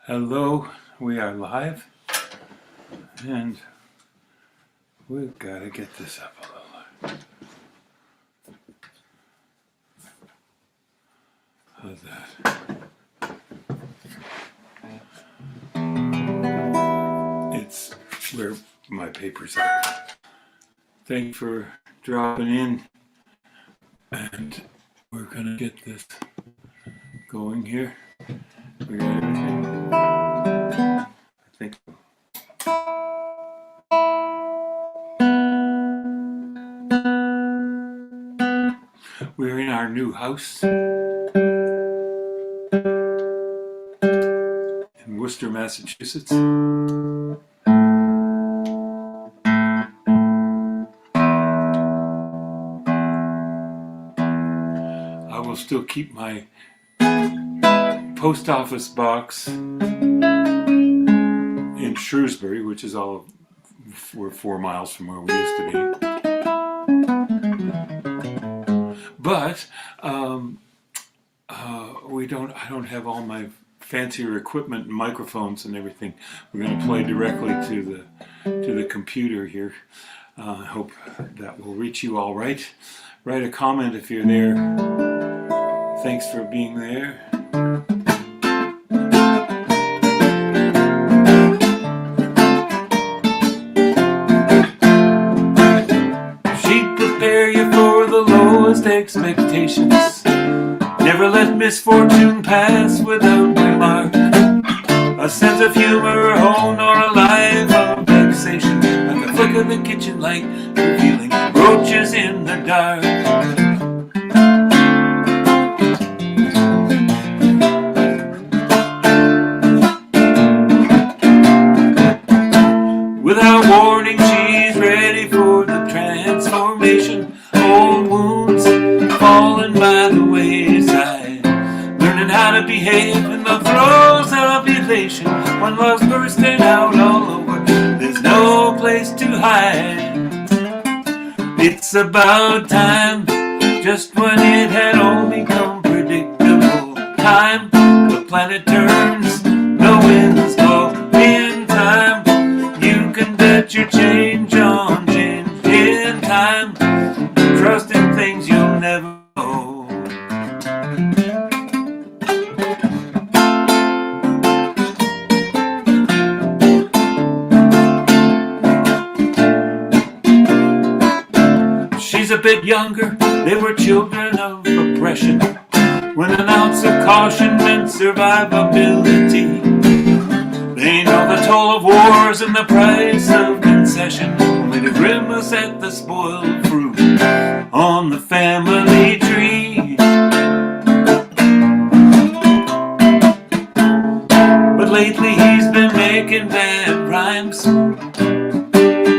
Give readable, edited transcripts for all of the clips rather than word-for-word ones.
Hello, we are live, and we've got to get this up a little. How's that? It's where my papers are. Thank you for dropping in, and we're going to get this going here. We got everything. I think. We're in our new house in Worcester, Massachusetts. I will still keep my post office box in Shrewsbury, which is we're 4 miles from where we used to be. But I don't have all my fancier equipment and microphones and everything. We're going to play directly to the computer here. I hope that will reach you all right. Write a comment if you're there. Thanks for being there. She'd prepare you for the lowest expectations. Never let misfortune pass without remark. A sense of humor, oh, nor a life of vexation. Like the flick of the kitchen light, revealing roaches in the dark. Without warning, she's ready for the transformation. Old wounds falling by the wayside, learning how to behave in the throes of elation. When love's bursting out all over, there's no place to hide. It's about time, just when it had all become predictable. Time, the planet turns, the winds blow. In time, you can bet your change on change. In time, trust in things you'll never know. She's a bit younger, they were children of oppression, when an ounce of caution meant survivability. They know the toll of wars and the price of concession, only to grimace at the spoiled fruit on the family tree. But lately he's been making bad rhymes,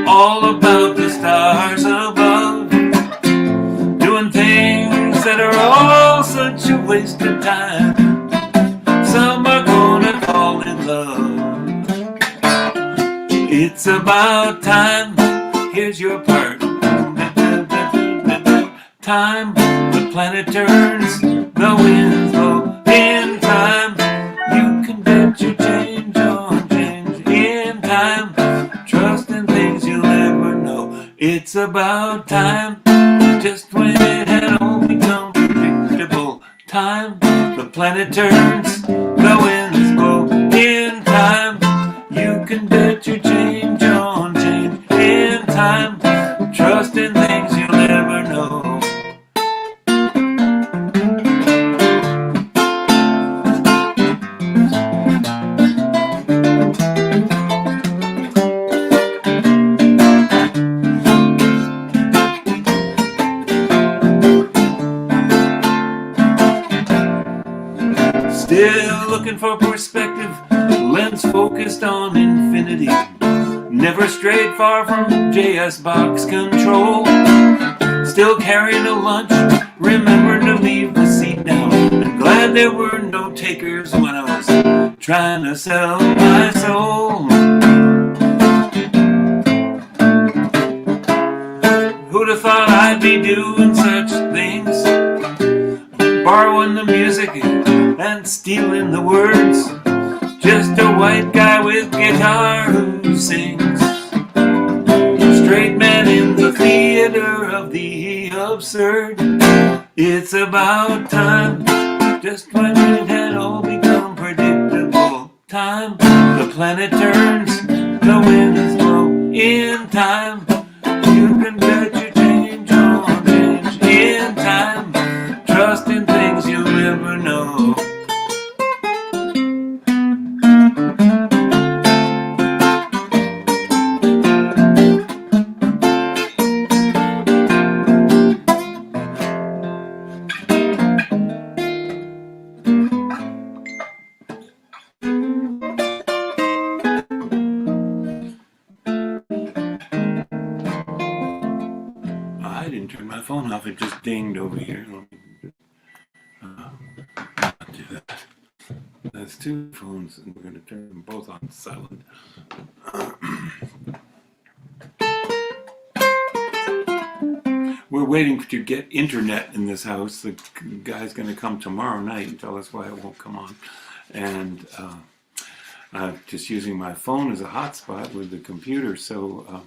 all about the stars above, doing things that are all such a waste of time. Some are gonna fall in love. It's about time, here's your part. Time, the planet turns, the winds blow. In time, you can bet your change on change. In time, trust in things you'll never know. It's about time, just when it had all become predictable. Time, the planet turns, the winds blow. In time, you can bet your change on change. In time, trust in things you'll never know. Still looking for perspective, lens focused on infinity. Never strayed far from JS box control. Still carrying a lunch, remembering to leave the seat down. And glad there were no takers when I was trying to sell my soul. Who'd have thought I'd be doing such things? Borrowing the music and stealing the words. just a white guy with guitar who sings. Straight man in the theater of the absurd. It's about time, just when it had all become predictable. Time, the planet turns, the winds blow. In time, you can bet your change on change. In time, trust in things you'll never know. I didn't turn my phone off, it just dinged over here. Let me not do that. That's two phones, and we're going to turn them both on silent. We're waiting to get internet in this house. The guy's going to come tomorrow night and tell us why it won't come on. And I'm just using my phone as a hotspot with the computer, so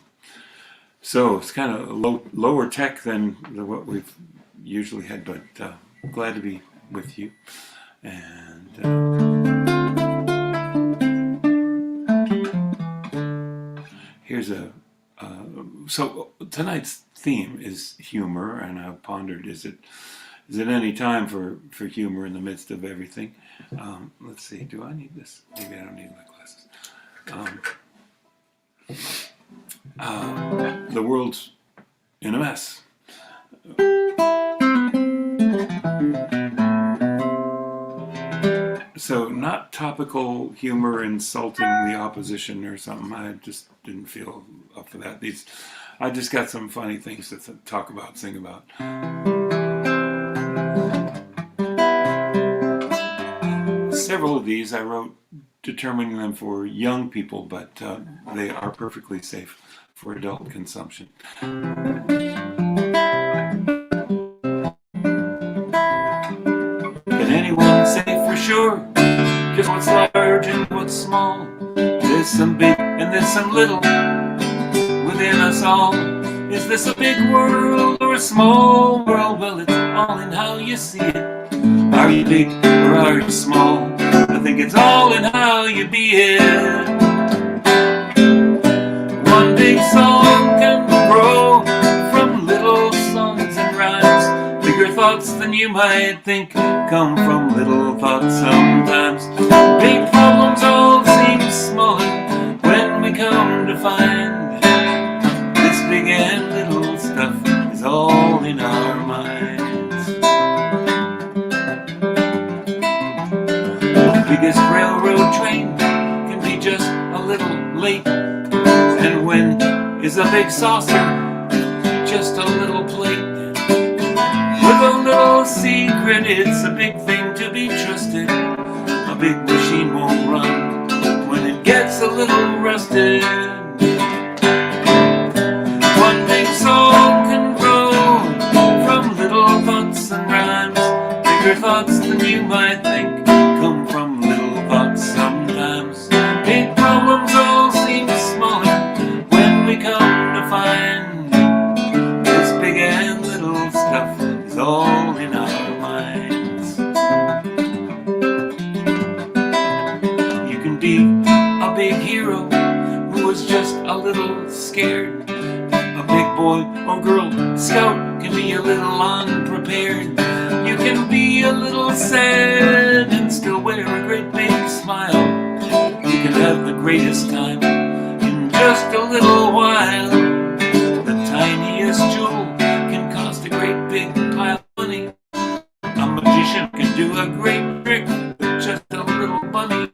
it's kind of lower tech than what we've usually had, but glad to be with you. And here's so tonight's theme is humor, and I've pondered, is it any time for humor in the midst of everything? Let's see, do I need this? Maybe I don't need my glasses. The world's in a mess. So not topical humor insulting the opposition or something. I just didn't feel up for that. I just got some funny things to talk about, sing about. Several of these I wrote determining them for young people, but they are perfectly safe for adult consumption. Can anyone say for sure just what's large and what's small? There's some big and there's some little within us all. Is this a big world or a small world? Well, it's all in how you see it. Are you big or are you small? I think it's all in how you be it. One big song can grow from little songs and rhymes. Bigger thoughts than you might think come from little thoughts sometimes. Big problems all seem smaller when we come to find this big and little stuff is all in our minds. The biggest railroad train can be just a little late. And when is a big saucer just a little plate? With a little secret, it's a big thing to be trusted. A big machine won't run when it gets a little rusted. One big song can grow from little thoughts and rhymes. Bigger thoughts than you might think come from little thoughts sometimes. Big problems all seem smaller when we come to find this big and little stuff is all in our minds. You can be a big hero who was just a little scared. A big boy or girl scout can be a little unprepared. You can be a little sad and still wear a great big smile. You can have the greatest time in just a little while. The tiniest jewel can cost a great big pile of money. A magician can do a great trick with just a little bunny.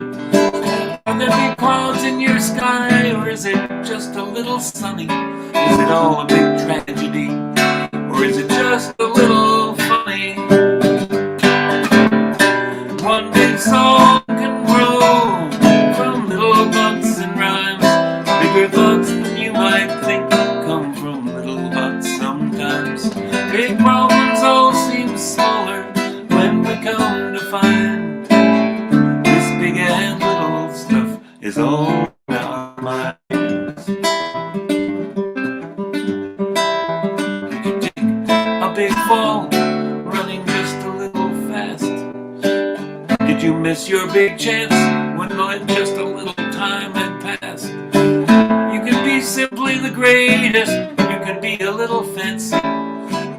Are there big clouds in your sky, or is it just a little sunny? Is it all a big tragedy, or is it just a little funny? One big song can grow from little thoughts and rhymes. Bigger thoughts than you might think come from little thoughts sometimes. Big problems all seem smaller when we come to find this big and little is all in our minds. You take a big fall, running just a little fast. Did you miss your big chance when just a little time had passed? You can be simply the greatest, you can be a little fancy,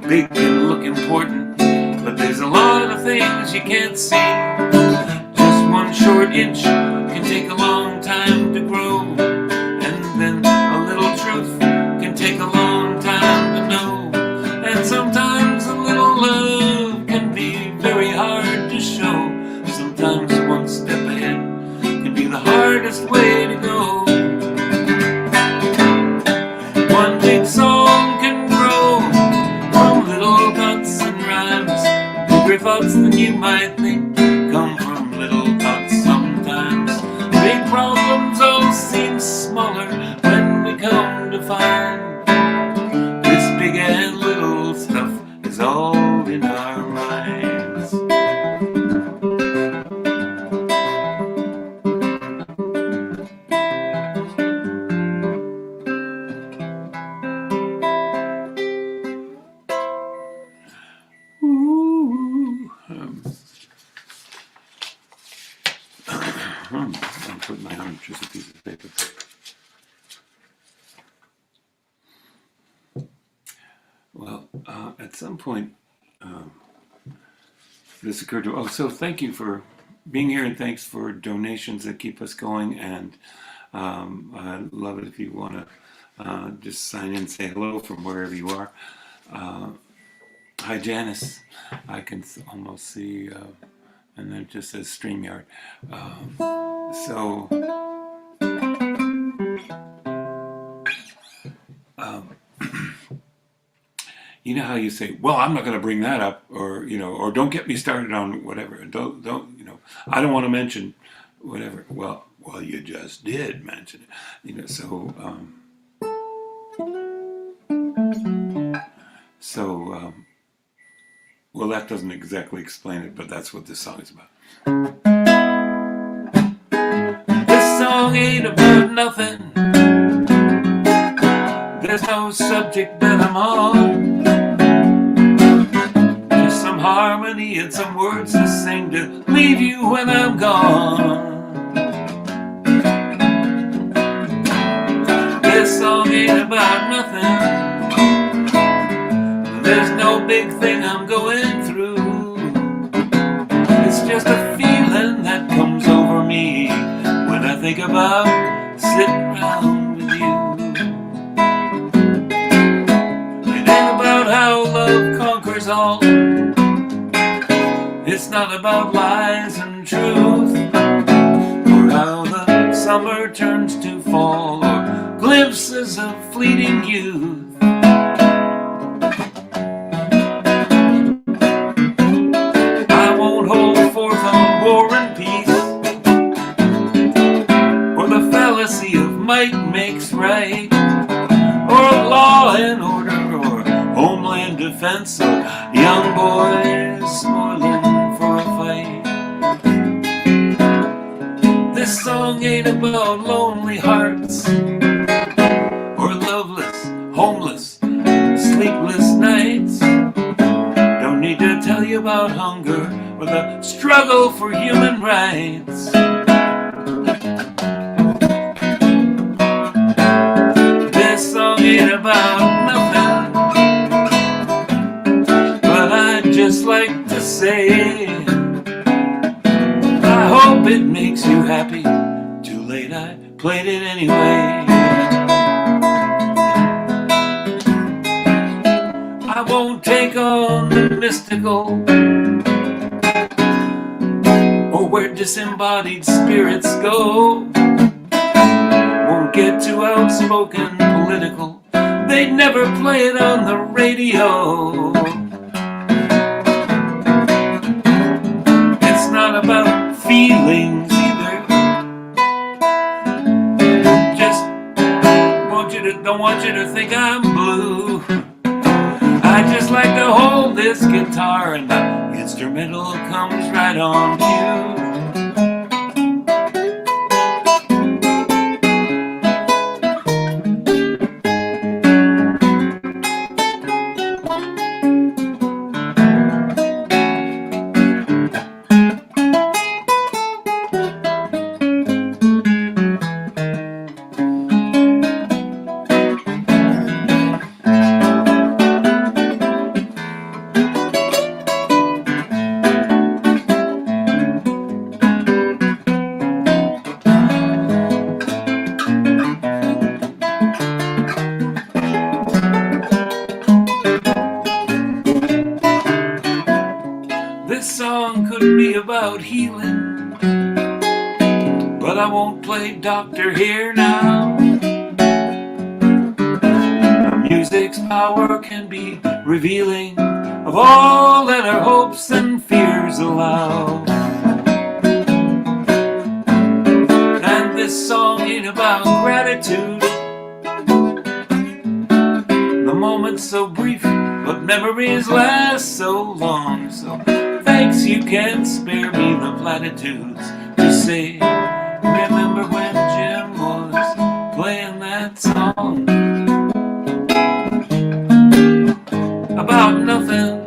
big and look important, but there's a lot of things you can't see. Just one short inch can take a long time to grow, and then a little truth can take a long time to know. And sometimes a little love can be very hard to show. Sometimes one step ahead can be the hardest way to go. One big song can grow from little thoughts and rhymes. Bigger thoughts than you might think come from little thoughts sometimes. Big problems all seem smaller when we come to find this big and little stuff is all in our minds. I'll put my arm just a piece of paper. Well, at some point, this occurred to. Oh, so thank you for being here, and thanks for donations that keep us going. And I'd love it if you want to just sign in and say hello from wherever you are. Hi, Janice. I can almost see. And then it just says StreamYard. You know how you say, well, I'm not going to bring that up, or, you know, or don't get me started on whatever. Don't, you know, I don't want to mention whatever. Well, you just did mention it. You know, well, that doesn't exactly explain it, but that's what this song is about. This song ain't about nothing. There's no subject that I'm on. Just some harmony and some words to sing to leave you when I'm gone. This song ain't about nothing. There's no big thing I'm going through. It's just a feeling that comes over me when I think about sitting around with you. It ain't about how love conquers all. It's not about lies and truth, or how the summer turns to fall, or glimpses of fleeting youth. War and peace, or the fallacy of might makes right, or law and order, or homeland defense, or young boys spoiling for a fight. This song ain't about lonely hearts, or loveless, homeless, sleepless nights. Don't need to tell you about hunger or the struggle for human rights. This song ain't about nothing, but I'd just like to say, I hope it makes you happy. Too late, I played it anyway. I won't take on the mystical, or where disembodied spirits go. Won't get too outspoken political. They'd never play it on the radio. It's not about feelings either. Just don't want you to think I'm blue. I just like to hold this guitar and the instrumental comes right on cue. but I won't play doctor here now. Music's power can be revealing of all that our hopes and fears allow. And this song ain't about gratitude. The moment's so brief, but memories last so long. So thanks, you can spare me the platitudes to say, remember when Jim was playing that song about nothing.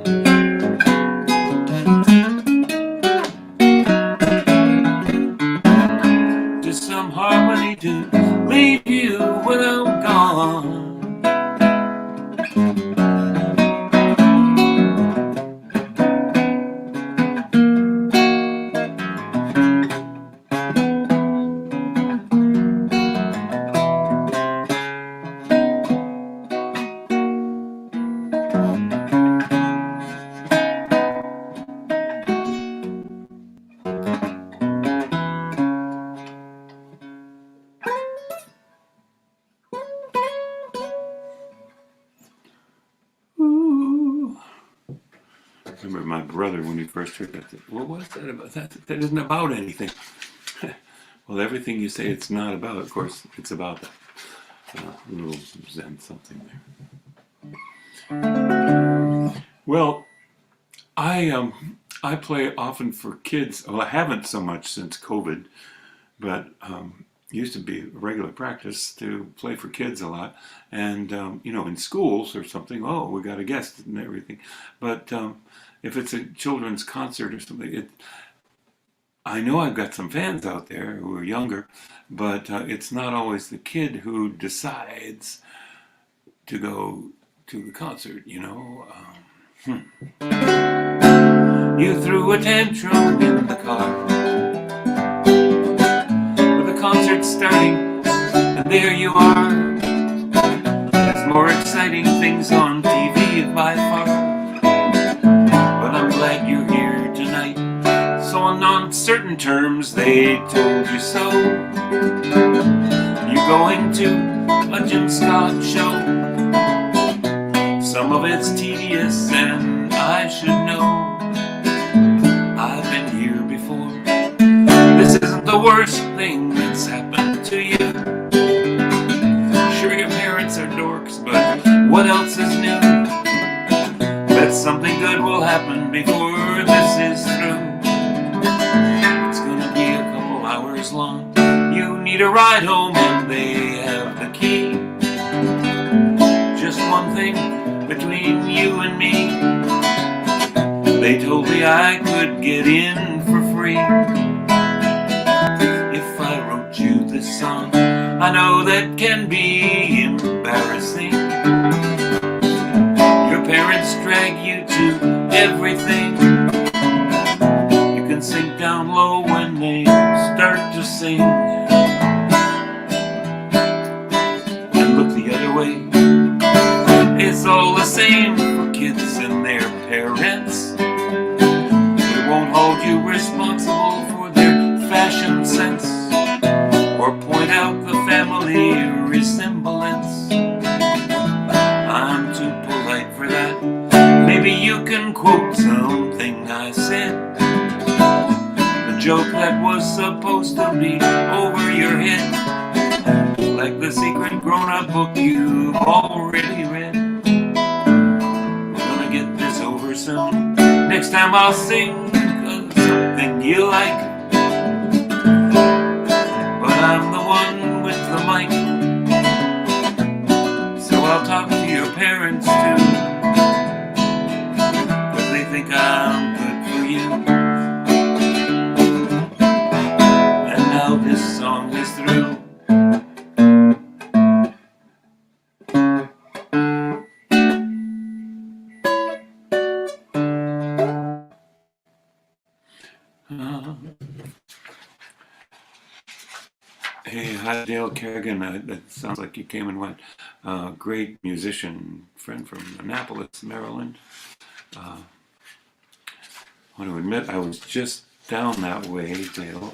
Just some harmony to leave you when I'm gone. I remember my brother when he first heard that. What was that about? That isn't about anything. Well, everything you say it's not about, of course, it's about that. Little Zen something there. Well, I play often for kids. Well, I haven't so much since COVID, but used to be regular practice to play for kids a lot. And in schools or something, oh, we got a guest and everything. But if it's a children's concert or something, I know I've got some fans out there who are younger, but it's not always the kid who decides to go to the concert, You threw a tantrum in the car with the concert starting, and there you are. There's more exciting things on TV by far, but I'm glad you're here tonight. So on certain terms, they told you so. You're going to a Jim Scott show. Some of it's tedious and I should know. I've been here before. This isn't the worst thing that's happened to you. Sure, your parents are dorks, but what else is new? Bet something good will happen before this is through. It's gonna be a couple hours long. You need a ride home and they have the key. Just one thing between you and me. They told me I could get in for free if I wrote you this song. I know that can be embarrassing. Your parents drag you to everything. You can sink down low when they start to sing, and look the other way. It's all the same for kids and their parents. They won't hold you responsible for their fashion sense or point out the family resemblance. I'm too polite for that. Maybe you can quote something I said, a joke that was supposed to be over your head, like the secret grown-up book you've already read. Soon. Next time I'll sing something you like, but I'm the one with the mic, so I'll talk to your parents too, 'cause they think I'm good for you. And now this song is through. Hey, hi Dale Kerrigan. That sounds like you came and went. Great musician, friend from Annapolis, Maryland. I want to admit I was just down that way, Dale.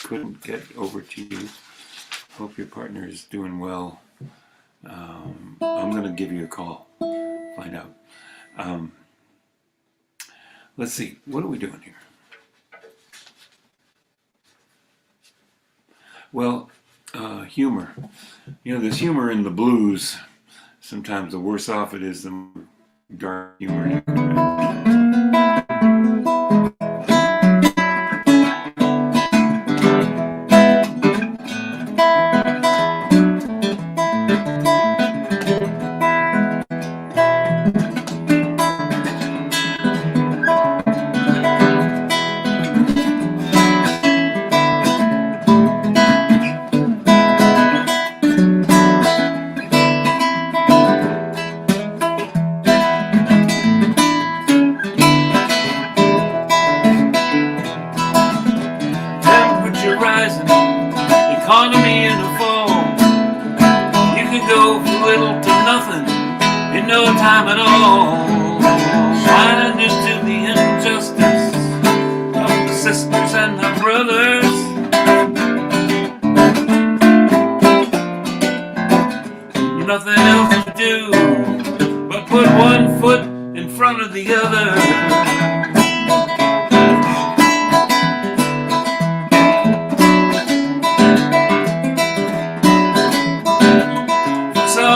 couldn't get over to you. Hope your partner is doing well. I'm going to give you a call, find out. Let's see, what are we doing here? Well, humor. You know, there's humor in the blues. Sometimes the worse off it is, the more dark humor it is. Rising, economy in a fall. You can go from little to nothing in no time at all. Blinded to the injustice of the sisters and the brothers. Nothing else to do but put one foot in front of the other.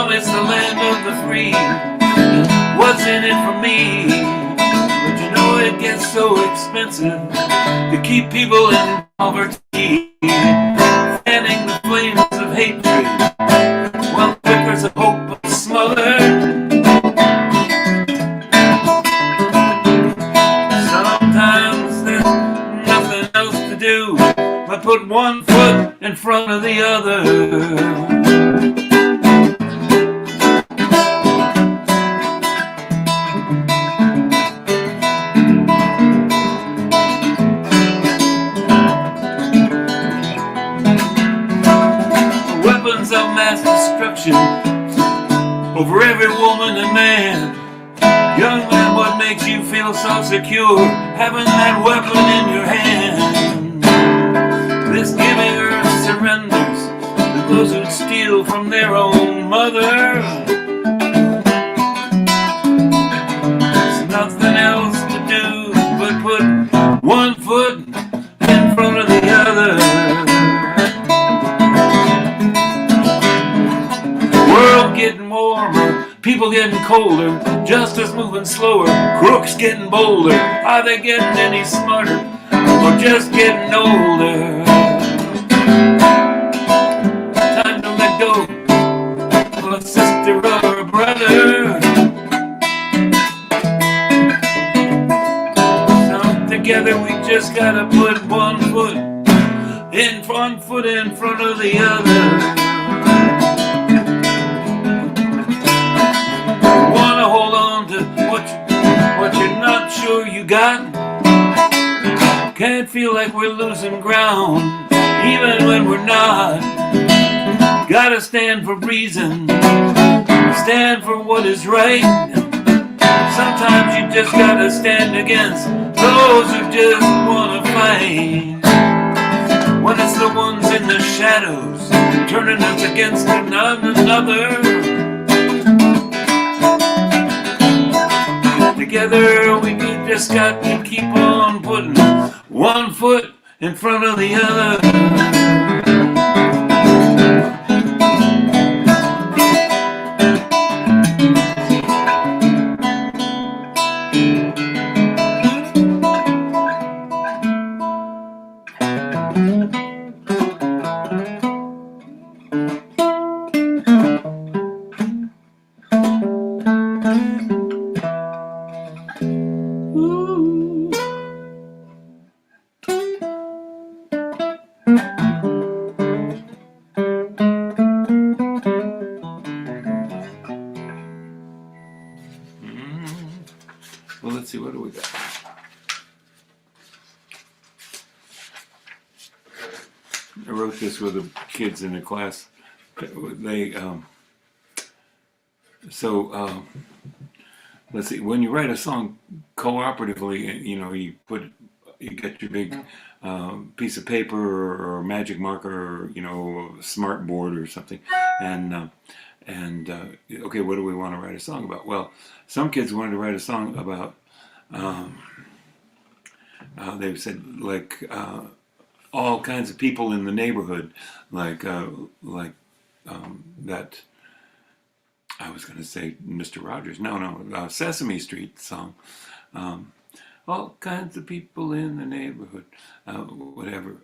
It's the land of the free. What's in it for me? But you know it gets so expensive to keep people in poverty, fanning the flames of hatred while flickers of hope are smothered. Sometimes there's nothing else to do but put one foot in front of the other. Weapons of mass destruction over every woman and man. Young man, what makes you feel so secure having that weapon in your hand? This giving earth surrenders to those who steal from their own mother. There's nothing else to do but put one foot in front of the other. World getting warmer, people getting colder, justice moving slower, crooks getting bolder. Are they getting any smarter, or just getting older? Time to let go of a sister or a brother. So together we just gotta put one foot in front of the other. Hold on to what you're not sure you got. Can't feel like we're losing ground, even when we're not. Gotta stand for reason, stand for what is right. Sometimes you just gotta stand against those who just wanna fight. When it's the ones in the shadows turning us against one another. Together we just got to keep on putting one foot in front of the other. Well, let's see, what do we got? I wrote this with the kids in the class. They, let's see, when you write a song cooperatively, you know, you put you get your big piece of paper or magic marker or, you know, smart board or something, and okay, what do we want to write a song about? Well, some kids wanted to write a song about, they said, like, all kinds of people in the neighborhood, like that. I was going to say Mr. Rogers. No, Sesame Street song. All kinds of people in the neighborhood, whatever.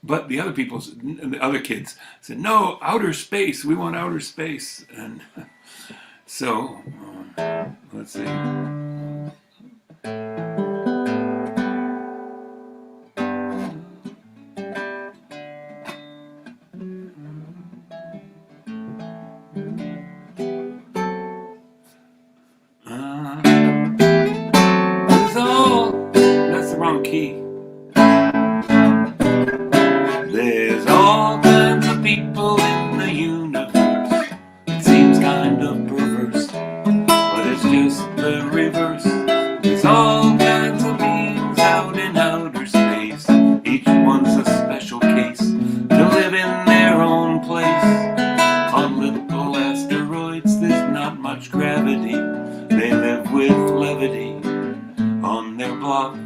But the other kids said, no, outer space. We want outer space. And so, let's see. That's the wrong key. There's all kinds of people in the universe. It seems kind of perverse, but it's just the reverse. There's all kinds of beings out in outer space. Each one's a special case to live in their own place. On little asteroids, there's not much gravity. They live with levity on their block.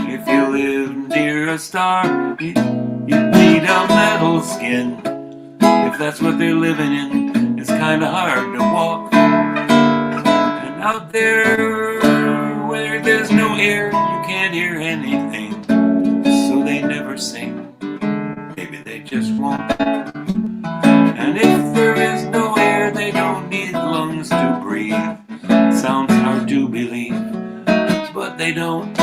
If you live near a star, you need a metal skin. If that's what they're living in, it's kinda hard to walk. And out there where there's no air, you can't hear anything, so they never sing. Maybe they just won't. And if there is no air, they don't need lungs to breathe. Sounds hard to believe, but they don't.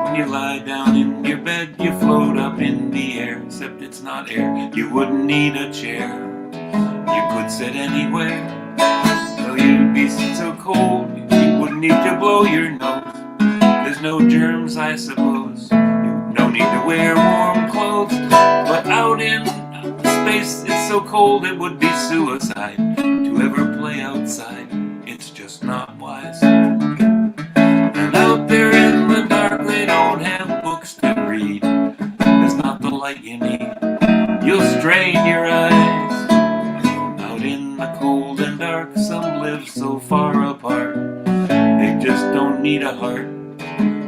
When you lie down in your bed, you float up in the air, except it's not air. You wouldn't need a chair. You could sit anywhere. So you'd be so cold, you wouldn't need to blow your nose. There's no germs, I suppose. You don't need to wear warm clothes. But out in space, it's so cold it would be suicide to ever play outside. It's just not wise. And out there in the dark, they don't have books to read. There's not the light you need. You'll strain your eyes. Out in the cold and dark, some live so far apart. They just don't need a heart.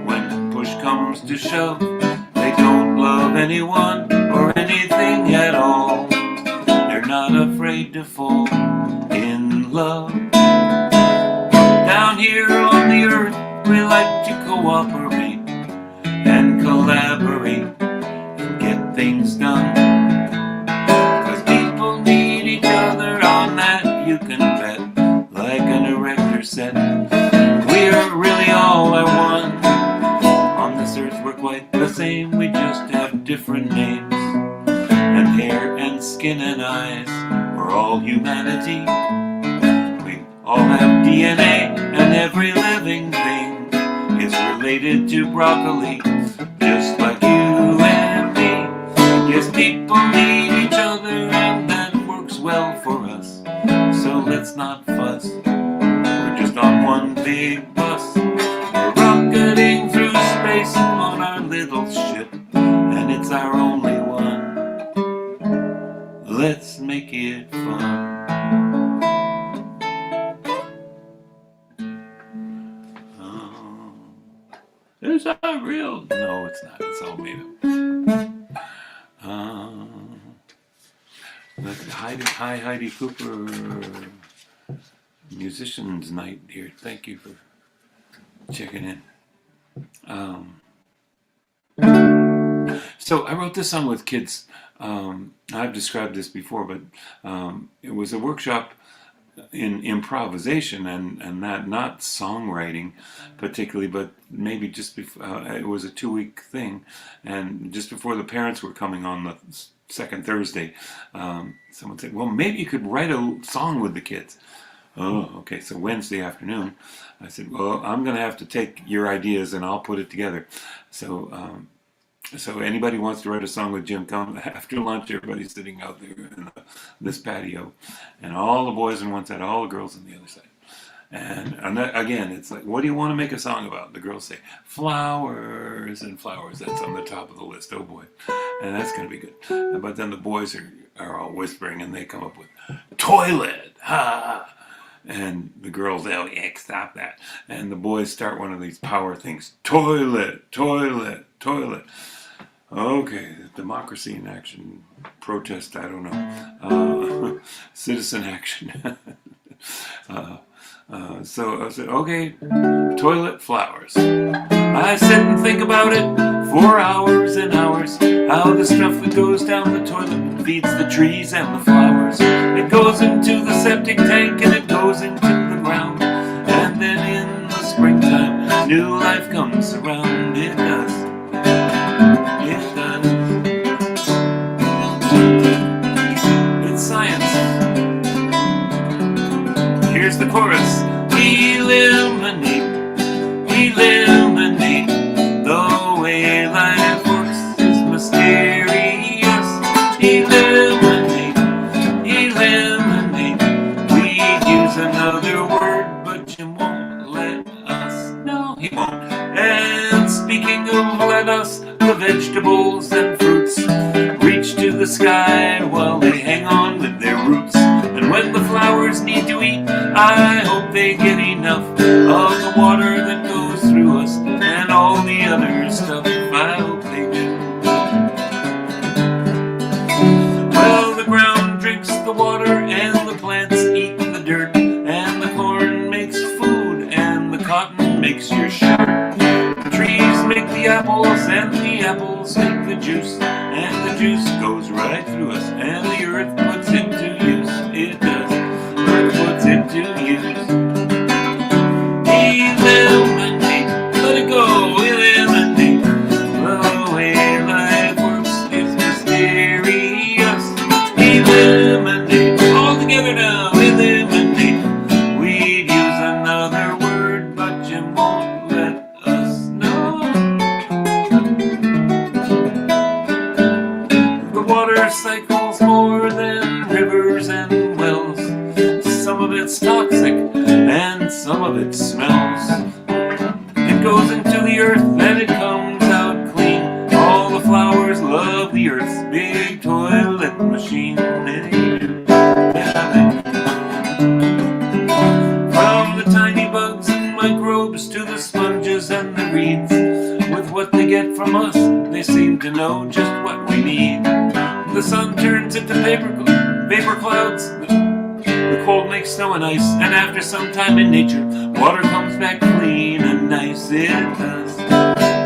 When push comes to shove, they don't love anyone or anything at all. They're not afraid to fall in love. Down here on the earth, we like to cooperate and collaborate and get things done. 'Cause people need each other, on that you can bet. Like an erector said, we are really all are one. On this earth we're quite the same, we just have different names. And hair and skin and eyes, we're all humanity. We all have DNA, and every living thing is related to broccoli, just like you and me. Yes, people need each other, and that works well for us. So let's not fuss. We're just on one big bus. We're rocketing through space on our little ship, and it's our only one. Let's make it fun. Is that real? No, it's not. It's all made up. Hi, Heidi Cooper, Musicians Night here. Thank you for checking in. So I wrote this song with kids. I've described this before, but it was a workshop in improvisation and that not songwriting particularly, but maybe just before it was a 2-week thing, and just before the parents were coming on the second Thursday, someone said, well, maybe you could write a song with the kids. Oh, okay. So Wednesday afternoon I said, well, I'm gonna have to take your ideas and I'll put it together. So anybody wants to write a song with Jim, come after lunch. Everybody's sitting out there in this patio, and all the boys on one side, all the girls on the other side. And again, it's like, what do you want to make a song about? The girls say, flowers and flowers. That's on the top of the list. Oh boy. And that's going to be good. But then the boys are all whispering and they come up with, toilet, ha! And the girls, oh, yeah, stop that. And the boys start one of these power things, toilet, toilet, toilet. Okay, democracy in action, protest, I don't know. Citizen action. So I said, okay, toilet flowers. I sit and think about it for hours and hours. How the stuff that goes down the toilet feeds the trees and the flowers. It goes into the septic tank and it goes into the ground. And then in the springtime, new life comes around. It does. It does. It's science. Here's the chorus. Eliminate, eliminate. The way life works is mysterious. Eliminate, eliminate. We'd use another word, but Jim won't let us. No, he won't. And speaking of let us, the vegetables and fruits reach to the sky while they hang on with their roots. And when the flowers need to eat, I hope they get enough of the water that goes through us and all the other stuff. I hope they do. Well, the ground drinks the water and the plants eat the dirt, and the corn makes food and the cotton makes your shirt. The trees make the apples and the apples make the juice, and the juice goes right through us and the earth puts it to use. It does. Earth puts it to use. Eliminate. Let it go. Eliminate. The way life works is mysterious. Eliminate. All together now. Eliminate. We'd use another word, but Jim won't let us know. The water cycles more than rivers and wells. Some of it's toxic and some of it smells. It goes into the earth and it comes out clean. All the flowers love the earth's big toilet machine. They do. Yeah, they do. From the tiny bugs and microbes to the sponges and the reeds, with what they get from us, they seem to know just what we need. The sun turns into vapor clouds. The cold makes snow and ice, and after some time in nature, water comes back clean and nice. It does.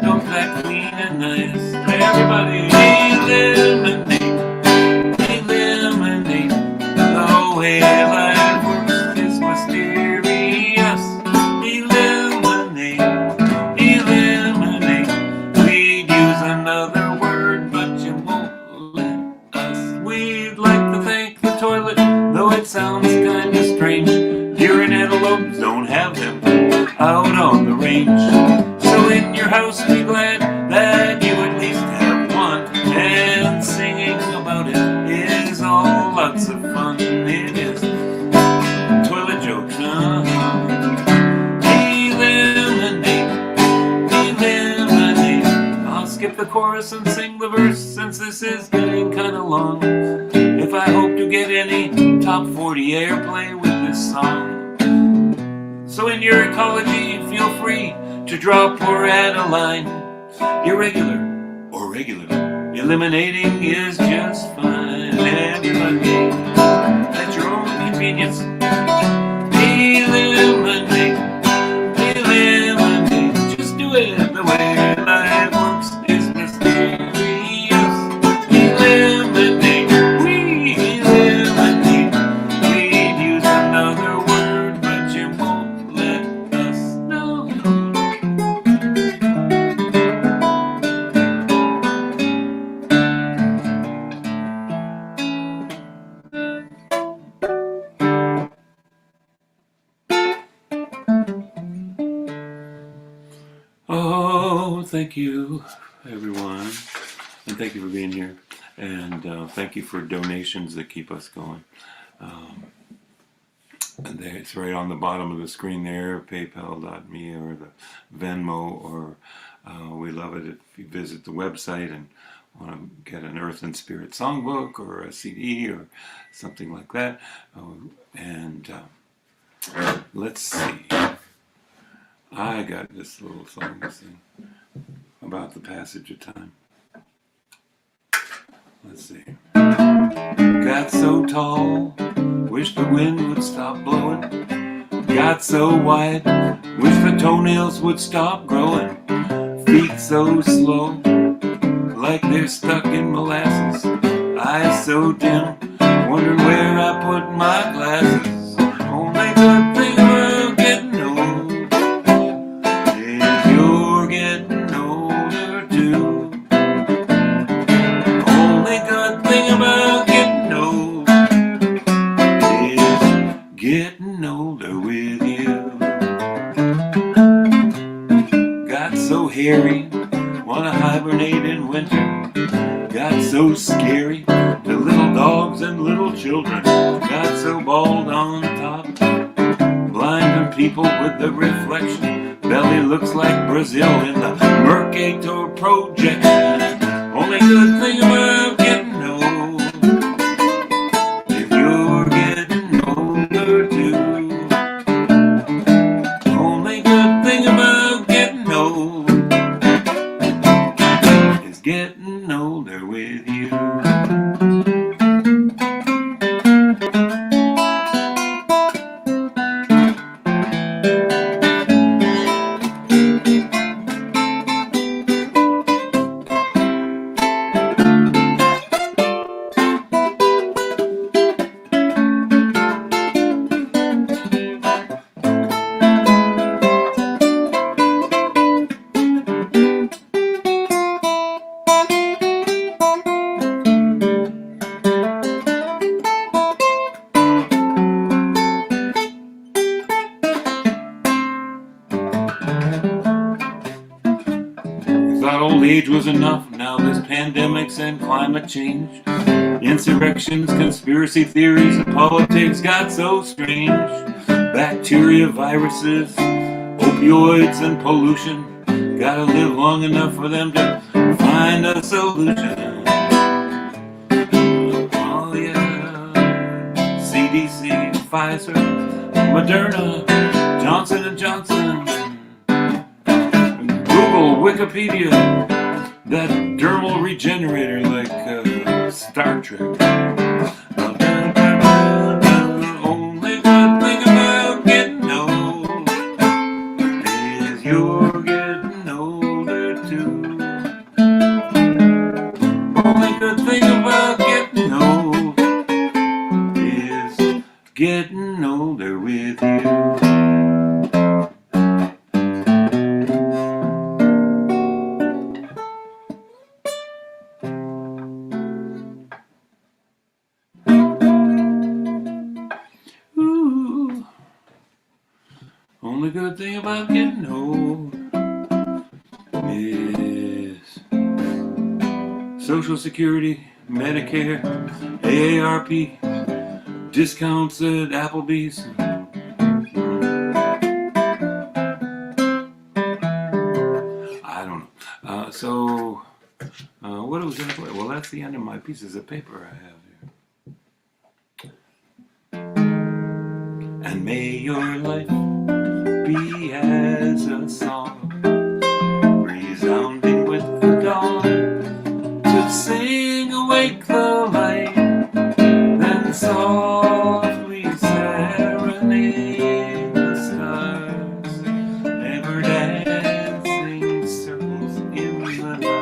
Comes back clean and nice. Everybody, eliminate, eliminate. The way life works is mysterious. Eliminate, eliminate. We'd use another word, but you won't let us. We'd like to thank the toilet, though it sounds kinda strange. Deer and antelopes don't have them out on the range. So in your house be glad that you at least have one, and singing about it is all lots of fun. It is. Toilet jokes, Eliminate, eliminate. I'll skip the chorus and sing the verse since this is getting kinda long. If I hope to get any top 40 airplay with this song. So in your ecology, feel free to drop or add a line. Irregular or regular, eliminating is just fine. Everybody, at your own convenience, eliminate, eliminate. Just do it the way life works is mysterious. Eliminate. We'd use another word, but you won't let us know. Oh, thank you, everyone. And thank you for being here. And thank you for donations that keep us going. And it's right on the bottom of the screen there, paypal.me or the Venmo, or we love it if you visit the website and want to get an Earth and Spirit songbook or a CD or something like that. And let's see. I got this little song to sing about the passage of time. Let's see. Got so tall, wish the wind would stop blowing. Got so wide, wish the toenails would stop growing. Feet so slow, like they're stuck in molasses. Eyes so dim, wondering where I put my glasses. Only good thing about getting old is you're getting older too. Only good thing about getting old is getting older with you. Got so hairy, wanna hibernate in winter. Got so scary to little dogs and little children. Got so bald on top, blinding people with the reflection. Belly looks like Brazil in the Mercator projection. Only good thing about getting old is you're getting older too. Only good thing about getting old is getting older with you. Thought old age was enough, now there's pandemics and climate change. Insurrections, conspiracy theories, and politics got so strange. Bacteria, viruses, opioids, and pollution. Gotta live long enough for them to find a solution. Oh yeah, CDC, Pfizer, Moderna, Johnson & Johnson, Google, Wikipedia, that dermal regenerator like Star Trek. Only good thing about getting old is you're getting older too. Only good thing about getting old is getting older with you. Only good thing about getting old is Social Security, Medicare, AARP, discounts at Applebee's. I don't know. What was going to play? Well, that's the end of my pieces of paper I have here. And may your life be as a song, resounding with the dawn, to sing awake the light, then softly serenade the stars, ever dancing circles in the night.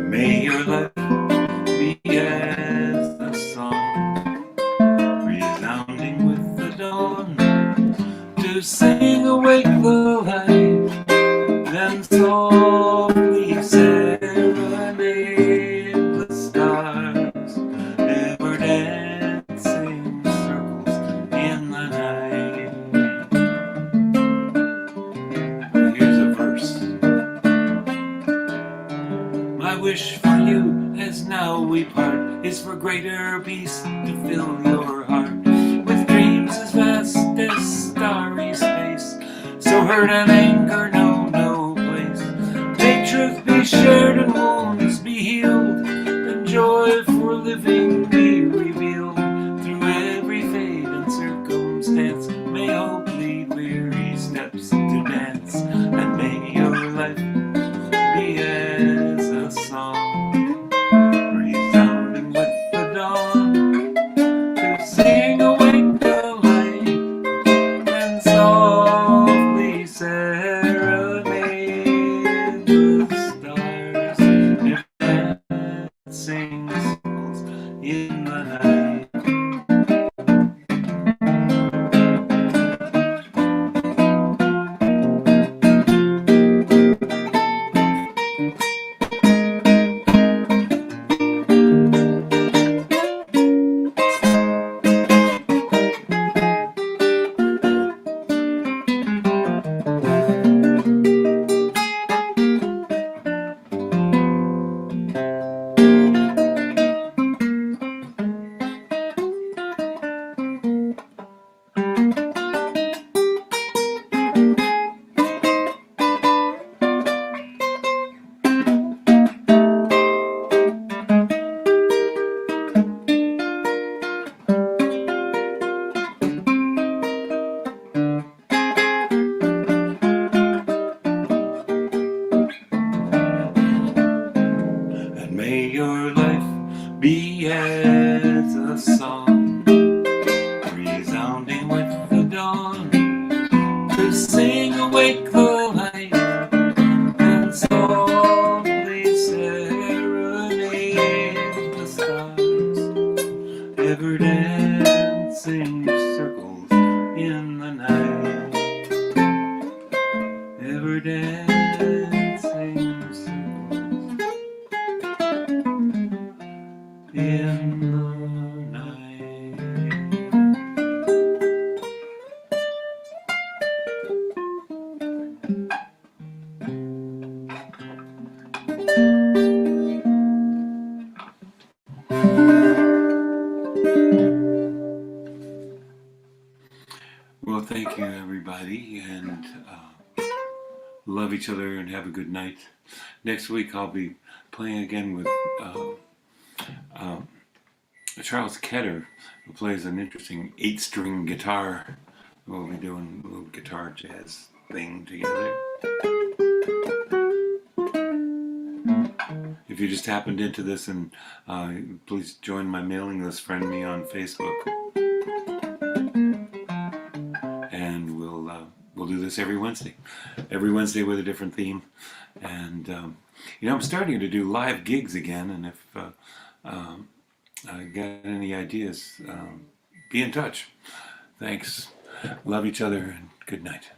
May your life be as a song, resounding with the dawn, to sing awake the light, then softly serenade the stars, ever dancing circles in the night. Here's a verse. My wish for you, as now we part, is for greater peace to fill your heart with dreams as vast as starry space. So hurt and anger know no place. May truth be shared and wounds be healed, and joy for living be revealed through every fate and circumstance. May hope lead weary steps to dance, and may your life be as a song, resounding with the dawn, to sing awake the light, and softly serenade the stars, never dancing circles in the night. May your life be as a song, resounding with the dawn, to sing awake the light, and softly serenade the stars, ever dancing circles in the night, ever dancing circles in the night. Well, thank you, everybody, and love each other and have a good night. Next week I'll be playing again with Charles Ketter, who plays an interesting 8-string guitar. We'll be doing a little guitar jazz thing together. If you just happened into this, and please join my mailing list, friend me on Facebook, and we'll do this every Wednesday with a different theme. And I'm starting to do live gigs again, and if got any ideas, be in touch. Thanks. Love each other, and good night.